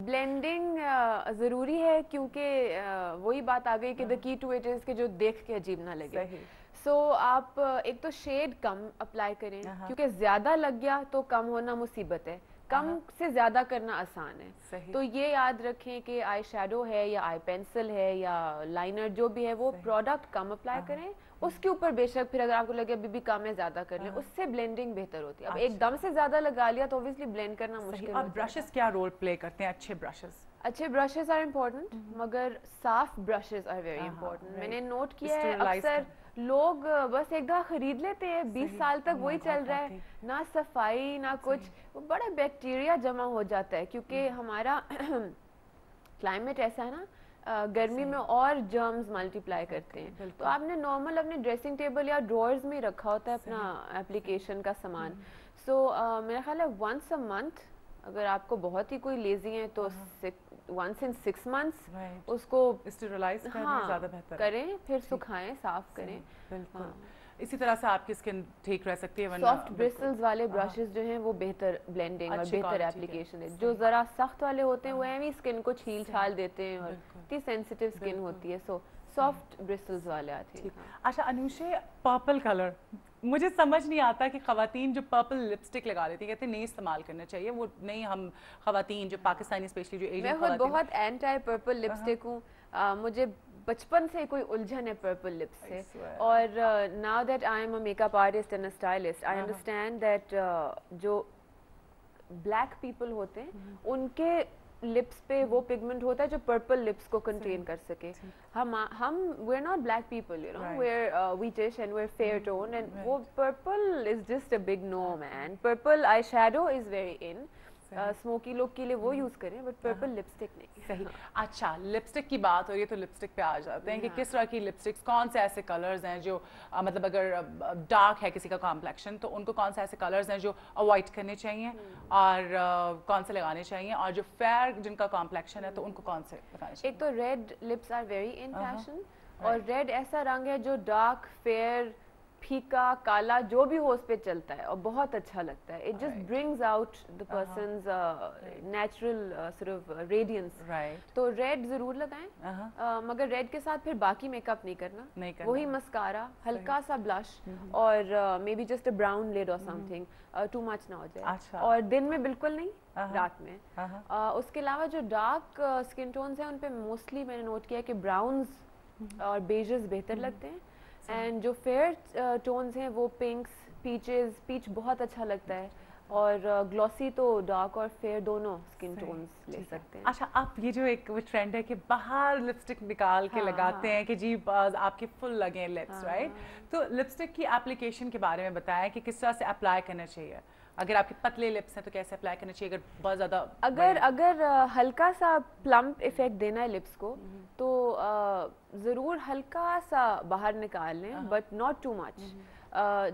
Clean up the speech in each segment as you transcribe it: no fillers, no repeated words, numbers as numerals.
Blending ضروری ہے کیونکہ وہی بات آ گئی کہ دا کی ٹو اٹ از کہ جو دیکھ کے عجیب نہ لگے. سو آپ ایک تو شیڈ کم اپلائی کریں کیونکہ زیادہ لگ گیا تو کم ہونا مصیبت ہے, کم سے زیادہ کرنا آسان ہے. تو یہ یاد رکھیں کہ آئی شیڈو ہے یا آئی پینسل ہے یا لائنر جو بھی ہے وہ پروڈکٹ کم اپلائی کریں, اس کے اوپر بے شک پھر اگر آپ کو لگے ابھی بھی کم ہے زیادہ کر لیں, اس سے بلینڈنگ بہتر ہوتی ہے. اب ایک دم سے زیادہ لگا لیا تو اوبویسلی بلینڈ کرنا مشکل ہے. اور برشز کیا رول پلے کرتے ہیں؟ اچھے برشز آر امپورٹنٹ, مگر صاف برشز آر ویری امپورٹنٹ. میں نے نوٹ کیا ہے اکثر لوگ بس ایک دفعہ خرید لیتے ہیں, 20 سال تک وہی چل رہا ہے, نہ صفائی نہ کچھ, وہ بڑا بیکٹیریا جمع ہو جاتا ہے کیونکہ ہمارا کلائمیٹ ایسا ہے نا, گرمی میں اور جرمز ملٹیپلائی کرتے ہیں. تو آپ نے نارمل اپنے ڈریسنگ ٹیبل یا ڈرورز میں رکھا ہوتا ہے اپنا اپلیکیشن کا سامان. سو میرا خیال ہے ونس اے منتھ, اگر آپ کو بہت ہی کوئی لیزی ہیں تو ونس ان 6 months اس کو اسٹیرلائز کرنا زیادہ بہتر کریں, پھر سکھائیں, صاف کریں. بالکل اسی طرح سے آپ کی اسکن ٹھیک رہ سکتی ہے. سافٹ برسلز والے برشز جو ہیں وہ بہتر بلینڈنگ اور بہتر اپلیکیشن ہے. جو ذرا سخت والے ہوتے ہیں وہ ایویں اسکن کو چھیل چھال دیتے ہیں اور اتنی سینسیٹیو اسکن ہوتی ہے. سو سافٹ برسلز والے آتے ہیں. اچھا انوشے, پرپل کلر مجھے سمجھ نہیں آتا کہ خواتین جو پرپل لپسٹک لگا لیتی ہیں, کہتے ہیں نہیں استعمال کرنا چاہیے وہ. نہیں, ہم خواتین جو پاکستانی اسپیشلی جو ایشین, میں خود بہت اینٹی پرپل لپسٹک ہوں. مجھے بچپن سے کوئی الجھن ہے پرپل لپس سے, اور now that I am a make up artist and a stylist, I understand that جو بلیک پیپل ہوتے ہیں ان کے لپس پہ وہ پگمنٹ ہوتا ہے جو پرپل لپس کو کنٹین کر سکے. ہم we are not black people, you know, we are whitish and we are fair tone, and وہ purple is just a big no man. Purple eye shadow is very in, smoky look کے لیے وہ use کریں, but purple lipstick نہیں. صحیح. اچھا lipstick کی بات ہو رہی ہے تو لپسٹک پہ آ جاتے ہیں کہ کس طرح کی لپسٹکس, کون سے ایسے کلرز ہیں جو مطلب اگر ڈارک ہے کسی کا کمپلیکشن تو ان کو کون سے ایسے کلرز ہیں جو اوائڈ کرنے چاہیے اور کون سے لگانے چاہیے, اور جو فیئر جن کا کمپلیکشن ہے تو ان کو کون سے لگانے چاہیے؟ ایک تو red lips are very in fashion, اور ریڈ ایسا رنگ ہے جو ڈارک, فیئر, پھیکا, کالا جو بھی ہو اس پہ چلتا ہے اور بہت اچھا لگتا ہے. It just brings out the person's natural sort of radiance. تو ریڈ ضرور لگائیں, مگر ریڈ کے ساتھ پھر باقی میک اپ نہیں کرنا. وہی مسکارا, ہلکا سا بلش, اور maybe just a brown lid اور سم تھنگ, ٹو مچ نہ ہو جائے. اور دن میں بالکل نہیں, رات میں. اس کے علاوہ جو ڈارک اسکن ٹونز ہیں ان پہ موسٹلی میں نے نوٹ کیا کہ براؤنز اور بیجز بہتر لگتے ہیں, اینڈ جو فیئر ٹونز ہیں وہ پنکس, پیچز, پیچ بہت اچھا لگتا ہے, اور گلوسی تو ڈارک اور فیئر دونوں اسکن ٹونز لے سکتے ہیں. اچھا اب یہ جو ایک ٹرینڈ ہے کہ باہر لپسٹک نکال کے لگاتے ہیں کہ جی آپ کے فل لگیں لپس, رائٹ, تو لپسٹک کی اپلیکیشن کے بارے میں بتائیں کہ کس طرح سے اپلائی کرنا چاہیے. اگر آپ کے پتلے لپس ہیں تو کیسے اپلائی کرنا چاہیے, اگر بہت زیادہ اگر ہلکا سا پلمپ ایفیکٹ دینا ہے لپس کو تو ضرور ہلکا سا باہر نکال لیں, بٹ ناٹ ٹو مچ.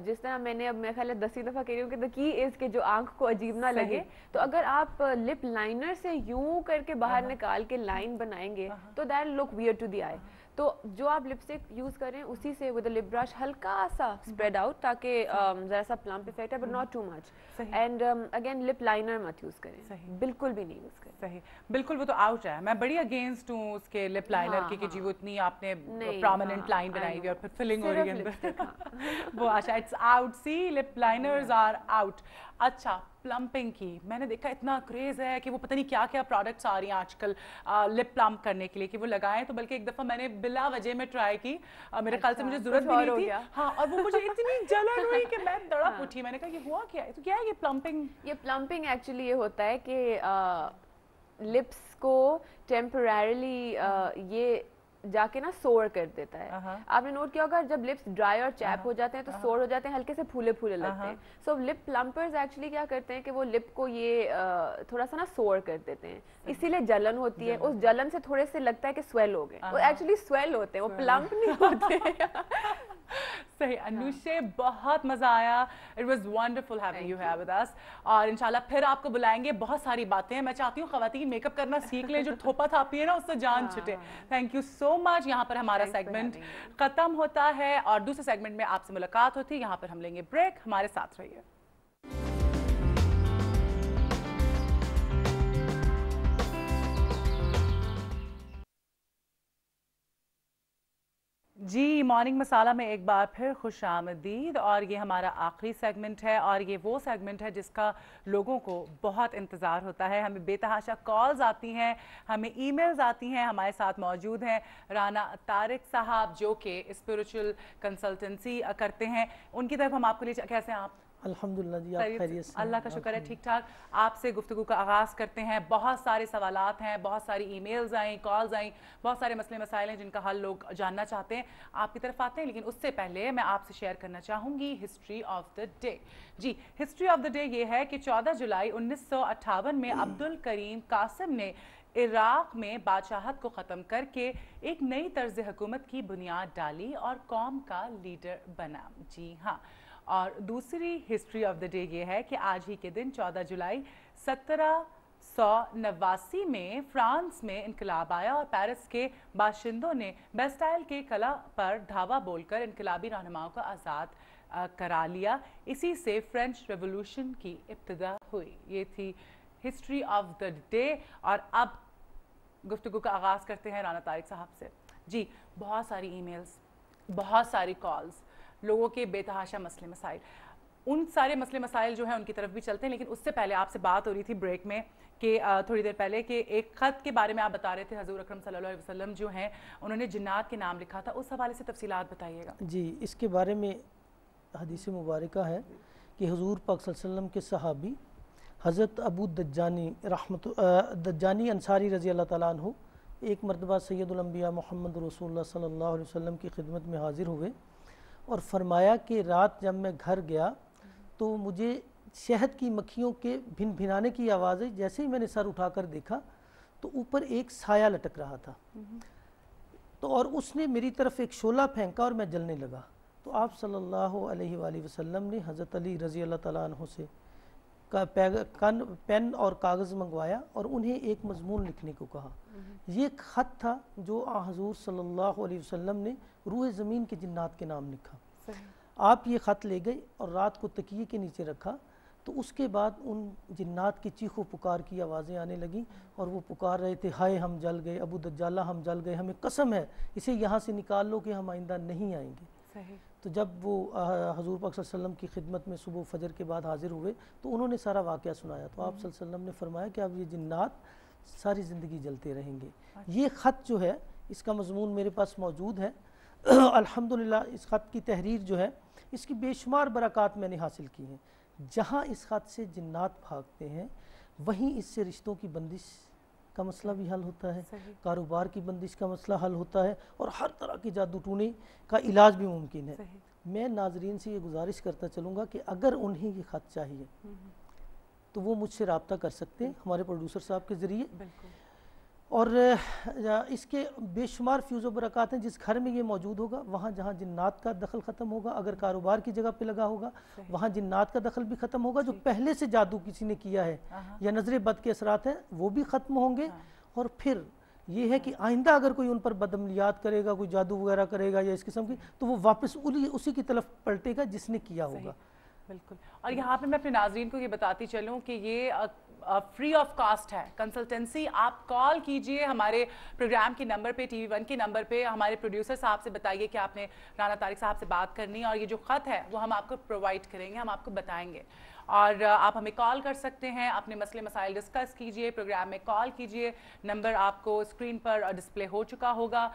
جس طرح میں نے اب میرے خیال ہے 10 دفعہ کہہ رہی ہوں کہ دا کی از کہ جو آنکھ کو عجیب نہ لگے, تو اگر آپ لپ لائنر سے یوں کر کے باہر نکال کے لائن بنائیں گے تو that look weird to the eye. تو جو آپ لپسٹک یوز کریں اسی سے ود لپ برش ہلکا سا اسپریڈ آؤٹ تاکہ ذرا سا پلمپ افیکٹ ہے, but not too much. And again lip liner مت یوز کریں, بالکل بھی نہیں یوز کریں. صحیح, بالکل وہ تو آؤٹ ہے. میں بڑی اگینسٹ ہوں اس کے لپ لائنر کی کہ جی وہ اتنی آپ نے پرومیننٹ لائن بنائی ہوئی اور پھر فلنگ ہو رہی ہے اندر وہ. اچھا it's out, see lip liners are out. اچھا پلمپنگ کی میں نے دیکھا اتنا کریز ہے کہ وہ پتہ نہیں کیا کیا پروڈکٹس آ رہی ہیں آج کل لپ پلمپ کرنے کے لیے کہ وہ لگائیں. تو بلکہ ایک دفعہ میں نے بلا وجہ میں ٹرائی کی, میرے خیال سے مجھے ضرورت بھی نہیں تھی, ہاں, اور وہ مجھے اتنی جلن ہوئی کہ میں تڑپ اٹھی. میں نے کہا یہ ہوا کیا ہے, تو کیا ہے یہ پلمپنگ؟ یہ پلمپنگ ایکچولی یہ ہوتا ہے کہ لپس کو ٹیمپرریلی یہ جا کے نا سور کر دیتا ہے. آپ نے نوٹ کیا ہوگا جب لپس ڈرائی اور چیپ ہو جاتے ہیں تو سور ہو جاتے ہیں, ہلکے سے پھولے پھولے لگتے ہیں. سو لپ پلمپرز ایکچولی کیا کرتے ہیں کہ وہ لپ کو یہ تھوڑا سا نا سور کر دیتے ہیں, اسی لیے جلن ہوتی ہے. اس جلن سے تھوڑے سے لگتا ہے کہ سویل ہو گئے, وہ ایکچولی سویل ہوتے ہیں, وہ پلمپ نہیں ہوتے. صحیح. انوشے بہت مزہ آیا, it was wonderful having you here with us, اور انشاءاللہ پھر آپ کو بلائیں گے. بہت ساری باتیں ہیں, میں چاہتی ہوں خواتین میک اپ کرنا سیکھ لیں, جو تھوپا تھاپی ہے نا اس سے جان چھٹے. تھینک یو سو مچ. یہاں پر ہمارا سیگمنٹ ختم ہوتا ہے اور دوسرے سیگمنٹ میں آپ سے ملاقات ہوتی ہے. یہاں پر ہم لیں گے بریک, ہمارے ساتھ رہیے. جی مارننگ مسالہ میں ایک بار پھر خوش آمدید، اور یہ ہمارا آخری سیگمنٹ ہے، اور یہ وہ سیگمنٹ ہے جس کا لوگوں کو بہت انتظار ہوتا ہے۔ ہمیں بے تحاشا کالز آتی ہیں، ہمیں ای میلز آتی ہیں۔ ہمارے ساتھ موجود ہیں رانا طارق صاحب جو کہ اسپریچول کنسلٹنسی کرتے ہیں، ان کی طرف ہم آپ کو لے کیسے ہیں آپ؟ الحمدللہ جی، آپ خیریت سے؟ اللہ کا شکر ہے، ٹھیک ٹھاک۔ آپ سے گفتگو کا آغاز کرتے ہیں۔ بہت سارے سوالات ہیں، بہت ساری ای میلز آئیں، کالز آئیں، بہت سارے مسئلے مسائل ہیں جن کا حل لوگ جاننا چاہتے ہیں، آپ کی طرف آتے ہیں۔ لیکن اس سے پہلے میں آپ سے شیئر کرنا چاہوں گی ہسٹری آف دا ڈے۔ جی ہسٹری آف دا ڈے یہ ہے کہ 14 جولائی 1958 میں عبدالکریم قاسم نے عراق میں بادشاہت کو ختم کر کے ایک نئی طرز حکومت کی بنیاد ڈالی اور قوم کا لیڈر بنا۔ جی ہاں، اور دوسری ہسٹری آف دا ڈے یہ ہے کہ آج ہی کے دن 14 جولائی 1789 میں فرانس میں انقلاب آیا اور پیرس کے باشندوں نے بیسٹائل کے قلعہ پر دھاوا بول کر انقلابی رہنماؤں کو آزاد کرا لیا۔ اسی سے فرینچ ریولوشن کی ابتدا ہوئی۔ یہ تھی ہسٹری آف دا ڈے، اور اب گفتگو کا آغاز کرتے ہیں رانا طارق صاحب سے۔ جی بہت ساری ای میلز، بہت ساری کالز، لوگوں کے بے تحاشا مسئلے مسائل، ان سارے مسئلے مسائل جو ہیں ان کی طرف بھی چلتے ہیں۔ لیکن اس سے پہلے آپ سے بات ہو رہی تھی بریک میں کہ تھوڑی دیر پہلے کہ ایک خط کے بارے میں آپ بتا رہے تھے، حضور اکرم صلی اللہ علیہ وسلم جو ہیں انہوں نے جنات کے نام لکھا تھا، اس حوالے سے تفصیلات بتائیے گا۔ جی اس کے بارے میں حدیث مبارکہ ہے کہ حضور پاک صلی اللہ علیہ وسلم کے صحابی حضرت ابو دجانی انصاری رضی اللہ تعالیٰ عنہ ایک مرتبہ سید الانبیاء محمد رسول اللہ صلی اللہ علیہ وسلم کی خدمت میں حاضر ہوئے اور فرمایا کہ رات جب میں گھر گیا تو مجھے شہد کی مکھیوں کے بھن بھنانے کی آواز ہے۔ جیسے ہی میں نے سر اٹھا کر دیکھا تو اوپر ایک سایہ لٹک رہا تھا، تو اور اس نے میری طرف ایک شعلہ پھینکا اور میں جلنے لگا۔ تو آپ صلی اللہ علیہ وآلہ وسلم نے حضرت علی رضی اللہ تعالیٰ عنہ سے پین اور کاغذ منگوایا اور انہیں ایک مضمون لکھنے کو کہا۔ یہ ایک خط تھا جو حضور صلی اللہ علیہ وسلم نے روح زمین کے جنات کے نام لکھا۔ آپ یہ خط لے گئے اور رات کو تکیے کے نیچے رکھا، تو اس کے بعد ان جنات کی چیخ و پکار کی آوازیں آنے لگیں اور وہ پکار رہے تھے، ہائے ہم جل گئے، ابو دجالہ ہم جل گئے، ہمیں قسم ہے اسے یہاں سے نکال لو کہ ہم آئندہ نہیں آئیں گے۔ تو جب وہ حضور پاک صلی اللہ علیہ وسلم کی خدمت میں صبح فجر کے بعد حاضر ہوئے تو انہوں نے سارا واقعہ سنایا، تو آپ صلی اللہ علیہ وسلم نے فرمایا کہ اب یہ جنات ساری زندگی جلتے رہیں گے۔ یہ خط جو ہے اس کا مضمون میرے پاس موجود ہے۔ الحمدللہ اس خط کی تحریر جو ہے اس کی بے شمار برکات میں نے حاصل کی ہیں۔ جہاں اس خط سے جنات بھاگتے ہیں وہیں اس سے رشتوں کی بندش کا مسئلہ بھی حل ہوتا ہے، کاروبار کی بندش کا مسئلہ حل ہوتا ہے، اور ہر طرح کی جادو ٹونے کا علاج بھی ممکن ہے۔ میں ناظرین سے یہ گزارش کرتا چلوں گا کہ اگر انہیں یہ خط چاہیے تو وہ مجھ سے رابطہ کر سکتے ہیں ہمارے پروڈیوسر صاحب کے ذریعے، اور اس کے بے شمار فیوز و برکات ہیں۔ جس گھر میں یہ موجود ہوگا وہاں جہاں جنات کا دخل ختم ہوگا، اگر کاروبار کی جگہ پہ لگا ہوگا وہاں جنات کا دخل بھی ختم ہوگا، جو پہلے سے جادو کسی نے کیا ہے یا نظر بد کے اثرات ہیں وہ بھی ختم ہوں گے، اور پھر یہ ہے کہ آئندہ اگر کوئی ان پر بدعملیات کرے گا، کوئی جادو وغیرہ کرے گا یا اس قسم کی، تو وہ واپس اسی کی طرف پلٹے گا جس نے کیا ہوگا۔ بالکل، اور یہاں پہ میں اپنے ناظرین کو یہ بتاتی چلوں کہ یہ فری آف کاسٹ ہے کنسلٹنسی۔ آپ کال کیجئے ہمارے پروگرام کے نمبر پہ، ٹی وی 1 کے نمبر پہ، ہمارے پروڈیوسر صاحب سے بتائیے کہ آپ نے رانا طارق صاحب سے بات کرنی ہے، اور یہ جو خط ہے وہ ہم آپ کو پرووائڈ کریں گے، ہم آپ کو بتائیں گے، اور آپ ہمیں کال کر سکتے ہیں، اپنے مسئلے مسائل ڈسکس کیجئے، پروگرام میں کال کیجئے، نمبر آپ کو اسکرین پر ڈسپلے ہو چکا ہوگا،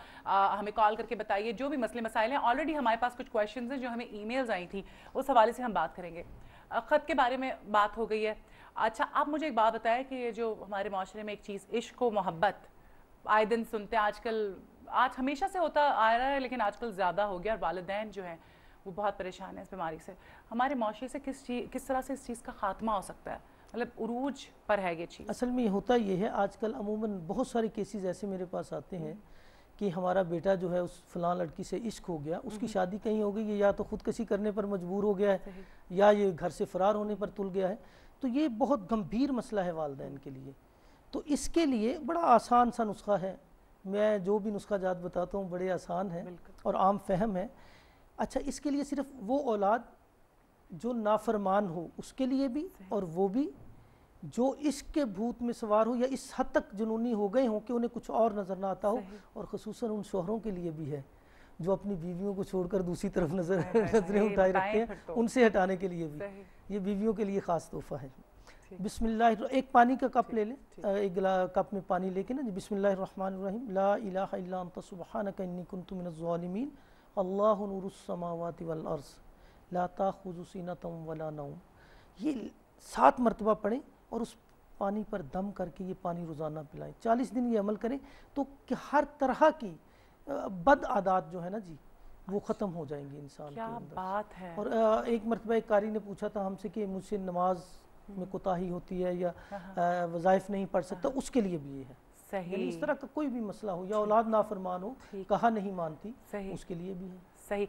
ہمیں کال کر کے بتائیے جو بھی مسئلے مسائل ہیں۔ آلریڈی ہمارے پاس کچھ کویشچنز ہیں جو ہمیں ای میلز آئی تھیں، اس حوالے سے ہم بات کریں گے۔ خط کے بارے میں بات ہو گئی ہے۔ اچھا آپ مجھے ایک بات بتائیں کہ یہ جو ہمارے معاشرے میں ایک چیز عشق و محبت آئے دن سنتے ہیں، آج ہمیشہ سے ہوتا آ رہا ہے لیکن آج کل زیادہ ہو گیا، اور والدین جو ہیں وہ بہت پریشان ہیں اس بیماری سے۔ ہمارے معاشرے سے کس طرح سے اس چیز کا خاتمہ ہو سکتا ہے؟ مطلب عروج پر ہے یہ چیز؟ اصل میں ہوتا یہ ہے آج کل عموماً بہت سارے کیسز ایسے میرے پاس آتے ہیں کہ ہمارا بیٹا جو ہے اس فلاں لڑکی سے عشق ہو گیا، اس کی شادی کہیں ہو گئی، یا تو خودکشی کرنے پر مجبور ہو گیا ہے یا یہ گھر سے فرار ہونے پر تل گیا ہے، تو یہ بہت گمبھیر مسئلہ ہے والدین کے لیے۔ تو اس کے لیے بڑا آسان سا نسخہ ہے، میں جو بھی نسخہ جات بتاتا ہوں بڑے آسان ہیں اور عام فہم ہے۔ اچھا اس کے لیے صرف وہ اولاد جو نافرمان ہو اس کے لیے بھی، اور وہ بھی جو عشق کے بھوت میں سوار ہو یا اس حد تک جنونی ہو گئے ہوں کہ انہیں کچھ اور نظر نہ آتا ہو، اور خصوصاً ان شوہروں کے لیے بھی ہے جو اپنی بیویوں کو چھوڑ کر دوسری طرف نظریں اٹھائے رکھتے ہیں ان سے ہٹانے کے لیے بھی یہ بیویوں کے لیے خاص تحفہ ہے. بسم اللہ ایک پانی کا کپ لے لیں, ایک کپ میں پانی لے کے نا, بسم اللہ الرحمن الرحیم, لا الہ الا انت سبحانک انی کنت من الظالمین, اللہ نور السماوات والارض لا تاخذ سینۃ ولا نوم. یہ 7 مرتبہ پڑھیں اور اس پانی پر دم کر کے یہ پانی روزانہ پلائیں. 40 دن یہ عمل کریں تو کہ ہر طرح کی بد عادات جو ہے نا جی وہ ختم ہو جائیں گی انسان کے اندر. کیا بات ہے. اور ایک مرتبہ ایک قاری نے پوچھا تھا ہم سے کہ مجھ سے نماز میں کوتاہی ہوتی ہے یا وظائف نہیں پڑھ سکتا, اس کے لیے بھی یہ ہے. یعنی اس طرح کا کوئی بھی مسئلہ ہو یا اولاد نافرمان ہو, کہا نہیں مانتی, اس کے لیے بھی ہے. صحیح.